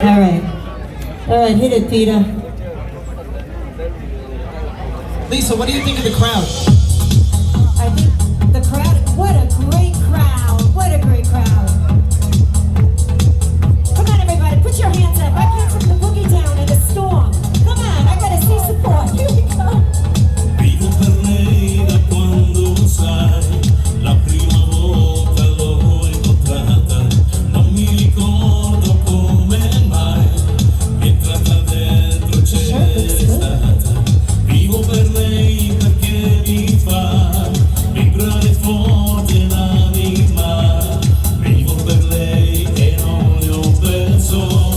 All right, hit it, Peter. Lisa, what do you think of the crowd? I think the crowd, what a great crowd. What a great crowd. Come on, everybody, put your hands up. I came from the boogie down in a storm. Come on, I gotta see support. Here we go. Vivo per lei da quando sai, la prima volta l'ho incontrata, non mi ricordo come mai, entrata dentro c'è stata. Vivo per lei perché mi fa vibrare forte l'anima, vivo per lei e non le ho perso.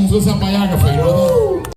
Susa Paiaga,